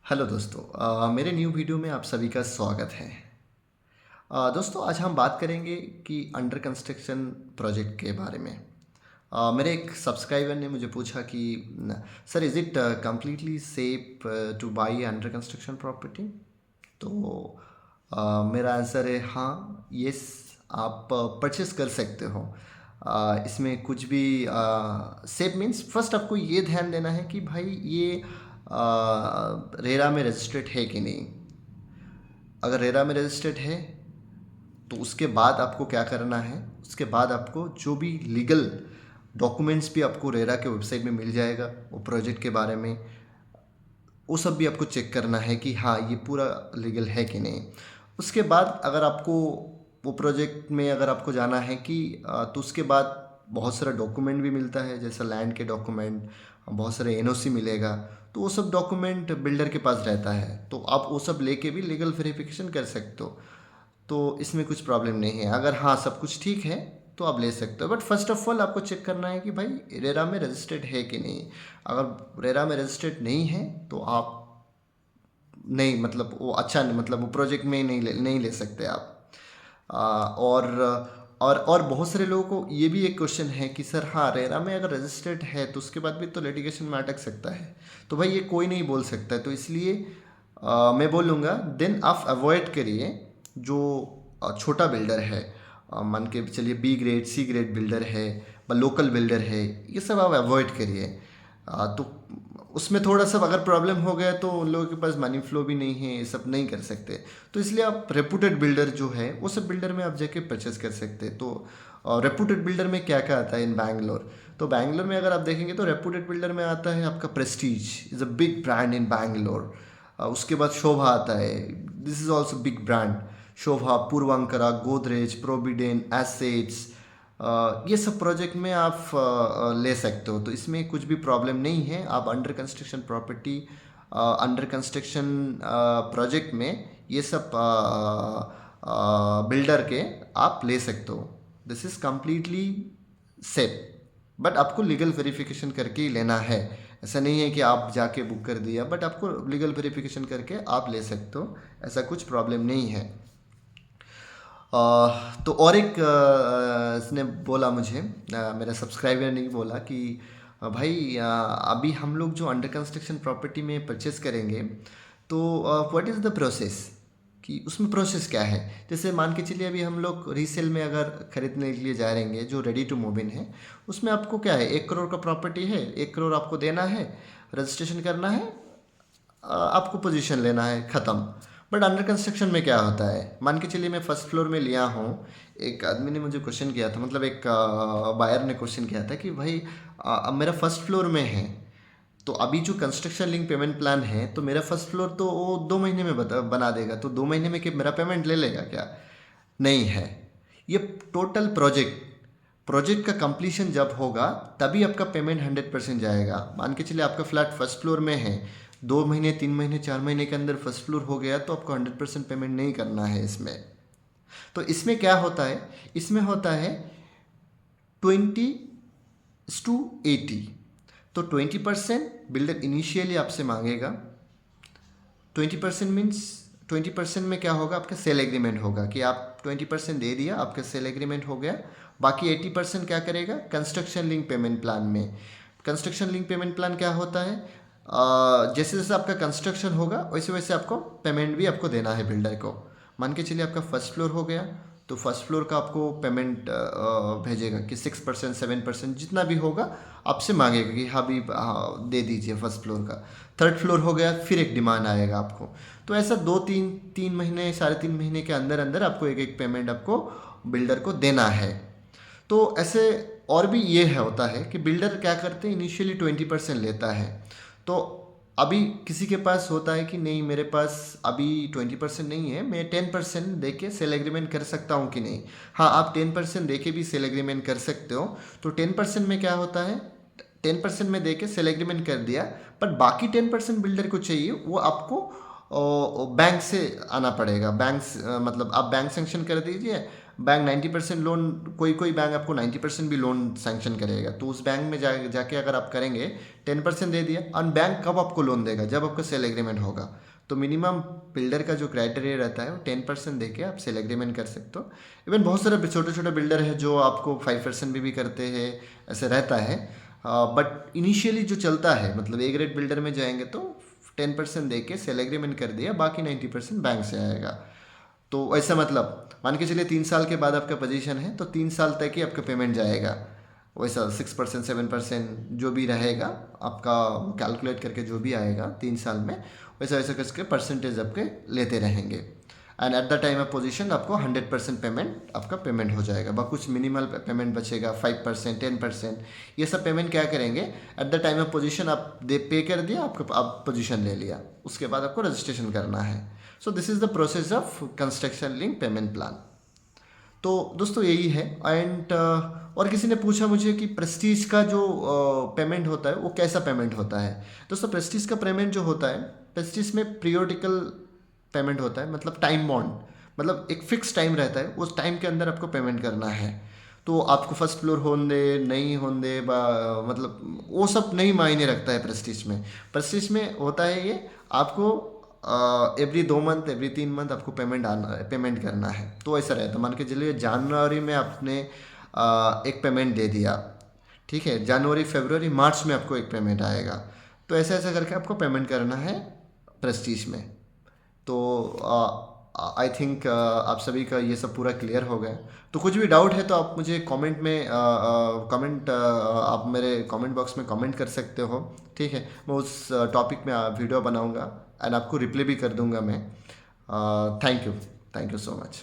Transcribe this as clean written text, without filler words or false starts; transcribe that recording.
Hello दोस्तों, मेरे new video में आप सभी का स्वागत है। दोस्तों, आज हम बात करेंगे कि अंडर कंस्ट्रक्शन प्रोजेक्ट के बारे में। मेरे एक सब्सक्राइबर ने मुझे पूछा कि sir, is it completely safe two by under construction property. तो मेरा आंसर है हाँ, यस। आप परचेस कर सकते हो। इसमें कुछ भी सेफ मीन्स फर्स्ट आपको ये ध्यान देना है कि भाई ये रेरा में रजिस्टर्ड है कि नहीं। अगर रेरा में रजिस्टर्ड है तो उसके बाद आपको क्या करना है, उसके बाद आपको जो भी लीगल डॉक्यूमेंट्स भी आपको रेरा के वेबसाइट में मिल जाएगा वो प्रोजेक्ट के बारे में, वो सब भी आपको चेक करना है कि हाँ ये पूरा लीगल है कि नहीं। उसके बाद अगर आपको वो प्रोजेक्ट में अगर आपको जाना है कि तो उसके बाद बहुत सारा डॉक्यूमेंट भी मिलता है, जैसा लैंड के डॉक्यूमेंट, बहुत सारे एनओसी मिलेगा। तो वो सब डॉक्यूमेंट बिल्डर के पास रहता है, तो आप वो सब लेके भी लीगल वेरिफिकेशन कर सकते हो। तो इसमें कुछ प्रॉब्लम नहीं है। अगर हाँ सब कुछ ठीक है तो आप ले सकते हो, बट फर्स्ट ऑफ ऑल आपको चेक करना है कि भाई रेरा में रजिस्टर्ड है कि नहीं। अगर रेरा में रजिस्टर्ड नहीं है तो आप नहीं, मतलब वो अच्छा नहीं, मतलब वो प्रोजेक्ट में नहीं ले सकते आप। और बहुत सारे लोगों को ये भी एक क्वेश्चन है कि सर हाँ, रेरा में अगर रजिस्टर्ड है तो उसके बाद भी तो लिटिगेशन में अटक सकता है। तो भाई ये कोई नहीं बोल सकता है, तो इसलिए मैं बोलूँगा देन आप अवॉइड करिए जो छोटा बिल्डर है। मान के चलिए B grade C grade builder है, लोकल बिल्डर है, ये सब आप अवॉइड करिए। तो उसमें थोड़ा सा अगर प्रॉब्लम हो गया तो उन लोगों के पास मनी फ्लो भी नहीं है, ये सब नहीं कर सकते। तो इसलिए आप रेपुटेड बिल्डर जो है वो सब बिल्डर में आप जाके परचेस कर सकते हैं। तो रेपुटेड बिल्डर में क्या क्या आता है इन बैंगलोर, तो बैंगलोर में अगर आप देखेंगे तो रेपुटेड बिल्डर में आता है आपका Prestige, is a big brand इन बैंगलोर। उसके बाद शोभा आता है, this is also big brand. Shobha, Puravankara, Godrej, provident, assets, ये सब प्रोजेक्ट में आप ले सकते हो। तो इसमें कुछ भी प्रॉब्लम नहीं है। आप under construction property, under construction project में ये सब बिल्डर के आप ले सकते हो। This is completely safe, but आपको लीगल वेरिफिकेशन करके ही लेना है। ऐसा नहीं है कि आप जाके बुक कर दिया, बट आपको लीगल वेरिफिकेशन करके आप ले सकते हो, ऐसा कुछ प्रॉब्लम नहीं है। तो और एक इसने बोला मुझे, मेरा सब्सक्राइबर ने बोला कि भाई अभी हम लोग जो अंडर कंस्ट्रक्शन प्रॉपर्टी में परचेस करेंगे तो व्हाट इज़ द प्रोसेस, कि उसमें प्रोसेस क्या है। जैसे मान के चलिए अभी हम लोग रीसेल में अगर खरीदने के लिए जा रहेंगे जो रेडी टू मूव इन है, उसमें आपको क्या है, 1 करोड़ का प्रॉपर्टी है, 1 करोड़ आपको देना है, रजिस्ट्रेशन करना है, आपको पोजीशन लेना है, ख़त्म। बट अंडर कंस्ट्रक्शन में क्या होता है, मान के चलिए मैं फर्स्ट फ्लोर में लिया हूँ। एक आदमी ने मुझे क्वेश्चन किया था, मतलब एक बायर ने क्वेश्चन किया था कि भाई अब मेरा फर्स्ट फ्लोर में है, तो अभी जो कंस्ट्रक्शन लिंक पेमेंट प्लान है तो मेरा फर्स्ट फ्लोर तो वो 2 महीने में बना देगा, तो 2 महीने में कि मेरा पेमेंट ले लेगा क्या? नहीं है। ये टोटल प्रोजेक्ट का कंप्लीशन जब होगा तभी आपका पेमेंट 100% जाएगा। मान के चलिए आपका फ्लैट फर्स्ट फ्लोर में है, 2 महीने 3 महीने 4 महीने के अंदर फर्स्ट फ्लोर हो गया तो आपको 100% पेमेंट नहीं करना है इसमें। तो इसमें क्या होता है, इसमें होता है 20:80। तो 20% बिल्डर इनिशियली आपसे मांगेगा। 20% मीन्स 20% में क्या होगा, आपका सेल एग्रीमेंट होगा कि आप 20% दे दिया, आपका सेल एग्रीमेंट हो गया। बाकी 80% क्या करेगा, कंस्ट्रक्शन लिंक पेमेंट प्लान में। कंस्ट्रक्शन लिंक पेमेंट प्लान क्या होता है, जैसे जैसे आपका कंस्ट्रक्शन होगा वैसे वैसे आपको पेमेंट भी आपको देना है बिल्डर को। मान के चलिए आपका फर्स्ट फ्लोर हो गया तो फर्स्ट फ्लोर का आपको पेमेंट भेजेगा कि 6% 7% जितना भी होगा आपसे मांगेगा कि हाँ भी हाँ दे दीजिए फर्स्ट फ्लोर का। थर्ड फ्लोर हो गया फिर एक डिमांड आएगा आपको। तो ऐसा 2 3 महीने 3.5 महीने के अंदर अंदर आपको एक एक पेमेंट आपको बिल्डर को देना है। तो ऐसे और भी ये है होता है कि बिल्डर क्या करते हैं, इनिशियली 20% लेता है। तो अभी किसी के पास होता है कि नहीं मेरे पास अभी 20% नहीं है, मैं 10% दे के सेल एग्रीमेंट कर सकता हूँ कि नहीं। हाँ, आप 10% दे के भी सेल एग्रीमेंट कर सकते हो। तो 10% में क्या होता है, 10% में दे के सेल एग्रीमेंट कर दिया, पर बाकी 10% बिल्डर को चाहिए वो आपको बैंक से आना पड़ेगा। बैंक मतलब आप बैंक सेंक्शन कर दीजिए, बैंक 90% लोन, कोई कोई बैंक आपको 90% भी लोन सैंक्शन करेगा, तो उस बैंक में जाके अगर आप करेंगे 10% दे दिया, और बैंक कब आपको लोन देगा, जब आपका सेल एग्रीमेंट होगा। तो मिनिमम बिल्डर का जो क्राइटेरिया रहता है वो 10% दे के आप सेल एग्रीमेंट कर सकते हो। इवन बहुत सारे छोटे छोटे बिल्डर है जो आपको 5% भी करते हैं, ऐसे रहता है। बट इनिशियली जो चलता है, मतलब ए ग्रेड बिल्डर में जाएंगे तो 10% दे के सेल एग्रीमेंट कर दिया, बाकी 90% बैंक से आएगा। तो ऐसा मतलब मान के चलिए 3 साल के बाद आपका पोजीशन है तो 3 साल तक ही आपका पेमेंट जाएगा। वैसा 6% 7% जो भी रहेगा आपका, कैलकुलेट करके जो भी आएगा 3 साल में, वैसा वैसा करके परसेंटेज आपके लेते रहेंगे। And at the time of position आपको 100% पेमेंट आपका पेमेंट हो जाएगा, बस कुछ मिनिमल पेमेंट बचेगा, 5% 10%, ये सब पेमेंट क्या करेंगे at the time of position आप पे कर दिया, आपको आप पोजीशन ले लिया, उसके बाद आपको रजिस्ट्रेशन करना है। So this is the process of construction link payment plan. तो दोस्तों यही है। एंड और किसी ने पूछा मुझे कि प्रेस्टीज का जो पेमेंट होता है वो कैसा पेमेंट होता है। दोस्तों प्रेस्टीज का पेमेंट जो होता है, प्रेस्टीज में पीरियोडिकल पेमेंट होता है, मतलब टाइम बॉन्ड, मतलब एक फिक्स टाइम रहता है, उस टाइम के अंदर आपको पेमेंट करना है। तो आपको फर्स्ट फ्लोर होने नहीं होने मतलब वो सब नहीं मायने रखता है प्रेस्टीज में। प्रेस्टीज में होता है ये, आपको एवरी 2 मंथ एवरी 3 मंथ आपको पेमेंट करना है। तो ऐसा रहता है, मान के चलिए जनवरी में आपने एक पेमेंट दे दिया, ठीक है, जनवरी फरवरी मार्च में आपको एक पेमेंट आएगा। तो ऐसा ऐसा करके आपको पेमेंट करना है प्रेस्टीज में। तो आई थिंक आप सभी का ये सब पूरा क्लियर हो गया। तो कुछ भी डाउट है तो आप मुझे कमेंट में आप मेरे कमेंट बॉक्स में कमेंट कर सकते हो, ठीक है। मैं उस टॉपिक में वीडियो बनाऊंगा एंड आपको रिप्लाई भी कर दूंगा मैं। Thank you so much.